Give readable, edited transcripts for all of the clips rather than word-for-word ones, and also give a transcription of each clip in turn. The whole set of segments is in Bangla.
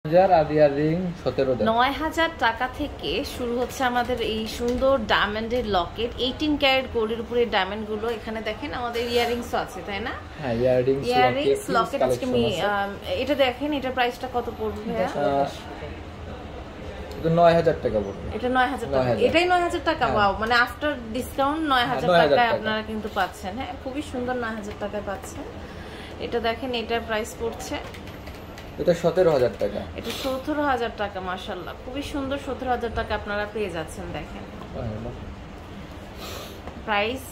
৯,০০০ টাকা থেকে শুরু হচ্ছে আমাদের এই সুন্দর ডায়মন্ডের লকেট। 18 ক্যারেট গোল্ডের উপরে ডায়মন্ড গুলো এখানে দেখেন। আমাদের ইয়াররিংস আছে, তাই না? হ্যাঁ, ইয়াররিংস লকেট আজকে এটা দেখেন, এটা প্রাইসটা কত পড়বে ভাইয়া? ৯,০০০ টাকা পড়বে। এটা ৯,০০০ টাকা। এটাই ৯,০০০ টাকা। ওয়াও, মানে আফটার ডিসকাউন্ট ৯,০০০ টাকায় আপনারা কিন্তু পাচ্ছেন। হ্যাঁ, খুবই সুন্দর ৯,০০০ টাকায় পাচ্ছেন। এটা দেখেন, এটার প্রাইস পড়ছে, এটা ১৭,০০০ টাকা। এটা ১৭,০০০ টাকা। মাশাআল্লাহ, খুবই সুন্দর। ১৭,০০০ টাকা আপনারা পেয়ে যাচ্ছেন। দেখেন প্রাইস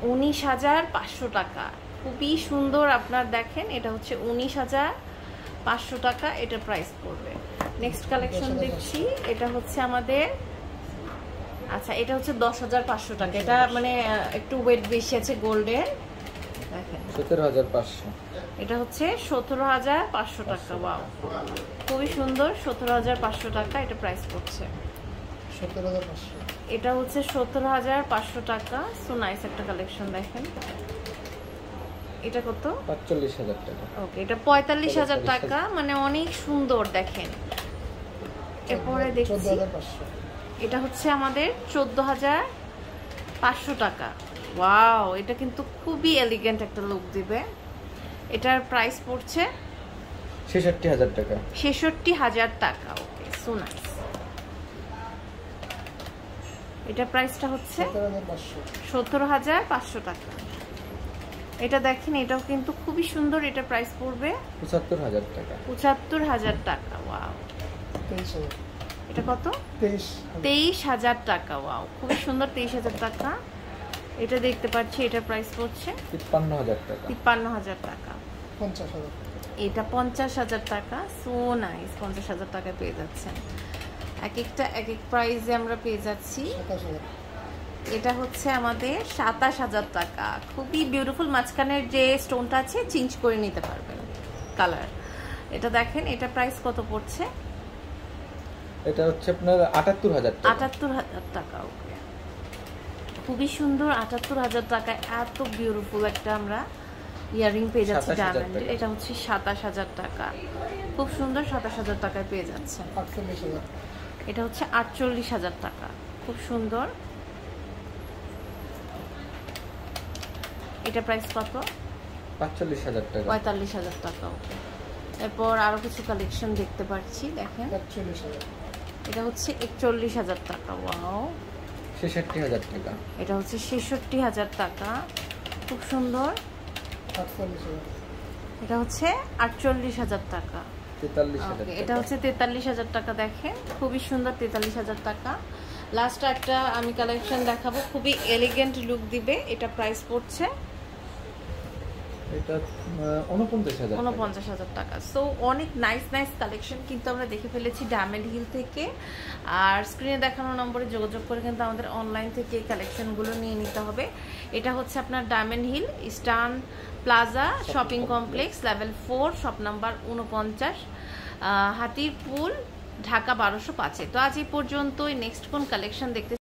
১৯,৫০০ টাকা। খুবই সুন্দর। আপনার দেখেন, এটা হচ্ছে ১৯,৫০০ টাকা এটা প্রাইস পড়বে। নেক্সট কালেকশন দেখছি, এটা হচ্ছে আমাদের, আচ্ছা এটা হচ্ছে ১০,৫০০ টাকা। এটা মানে একটু ওয়েট বেশি আছে গোল্ডের। দেখেন ১৭,৫০০। এটা হচ্ছে ১৭,৫০০ টাকা। ওয়াও, খুবই সুন্দর। ১৭,৫০০ টাকা এটা প্রাইস পড়ছে। ১৭,৫০০। এটা হচ্ছে ১৭,৫০০ টাকা। সো নাইস একটা কালেকশন। দেখেন এটা কত? ৪৫,০০০ টাকা। ওকে, এটা ৪৫,০০০ টাকা, মানে অনেক সুন্দর। দেখেন এরপরে দেখছি, এটা হচ্ছে আমাদের ১৪,৫০০ টাকা। ওয়াও, এটা কিন্তু খুবই এলিগেন্ট একটা লুক দিবে। এটার প্রাইস পড়ছে ৬৬,০০০ টাকা। ৬৬,০০০ টাকা। ওকে, সো নাইস। এটা প্রাইসটা হচ্ছে ১৭,৫০০ টাকা। এটা দেখেন, এটাও কিন্তু খুবই সুন্দর। এটা প্রাইস পড়বে ৭৫,০০০ টাকা। ৭৫,০০০ টাকা। ওয়াও, এটা কত? ২৩,০০০ টাকা। ওয়াও, খুবই সুন্দর। ২৩,০০০ টাকা। এটা দেখতে পাচ্ছি, এটা প্রাইস পড়ছে ৫৩,০০০ টাকা। ৫৩,০০০ টাকা। এটা ৫০,০০০ টাকা। সো নাইস, ৫০,০০০ টাকা পেয়ে যাচ্ছেন। এক একটা এক এক প্রাইসে আমরা পেয়ে যাচ্ছি। এটা হচ্ছে আমাদের ২৭,০০০ টাকা। খুবই বিউটিফুল। মাঝখানের যে স্টোনটা আছে চেঞ্জ করে নিতে পারবেন কালার। এটা দেখেন, এটা প্রাইস কত পড়ছে? এটা হচ্ছে আপনার ৭৮,০০০ টাকা। ৭৮,০০০ টাকা। ওকে, খুবই সুন্দর। ৭৮,০০০ টাকায় এত বিউটিফুল একটা আমরা ইয়াররিং পেয়ে যাচ্ছি ডায়মন্ডের। এটা হচ্ছে ২৭,০০০ টাকা। খুব সুন্দর। ২৭,০০০ টাকায় পেয়ে যাচ্ছেন। এটা হচ্ছে ৪৮,০০০ টাকা। খুব সুন্দর। এটা প্রাইস কত? ৪৫,০০০ টাকা। ৪৫,০০০ টাকা। ওকে, এরপর আরো কিছু কালেকশন দেখতে পাচ্ছি। দেখেন এটা হচ্ছে ৪১,০০০ টাকা। ওয়াও, ৬৬,০০০ টাকা। এটা হচ্ছে ৬৬,০০০ টাকা। খুব সুন্দর। এটা হচ্ছে ৪৮,০০০ টাকা। ৪৩,০০০ টাকা। এটা হচ্ছে ৪৩,০০০ টাকা। দেখেন খুবই সুন্দর। ৪৩,০০০ টাকা। লাস্ট একটা আমি কালেকশন দেখাবো, খুবই এলিগেন্ট লুক দিবে। এটা প্রাইস পড়ছে এটা ৪৯,০০০ টাকা। সো অনেক নাইস নাইস কালেকশন কিন্তু আমরা দেখে ফেলেছি ডায়মন্ড হিল থেকে। আর স্ক্রিনে দেখানো নম্বরে যোগাযোগ করে কিন্তু আমাদের অনলাইন থেকে এই কালেকশনগুলো নিয়ে নিতে হবে। এটা হচ্ছে আপনার Diamond Hill Eastern Plaza shopping complex, level 4, shop number ৪৯, Hatirpul, Dhaka ১২০৫। তো আজ এই পর্যন্তই। নেক্সট কোন কালেকশন দেখতে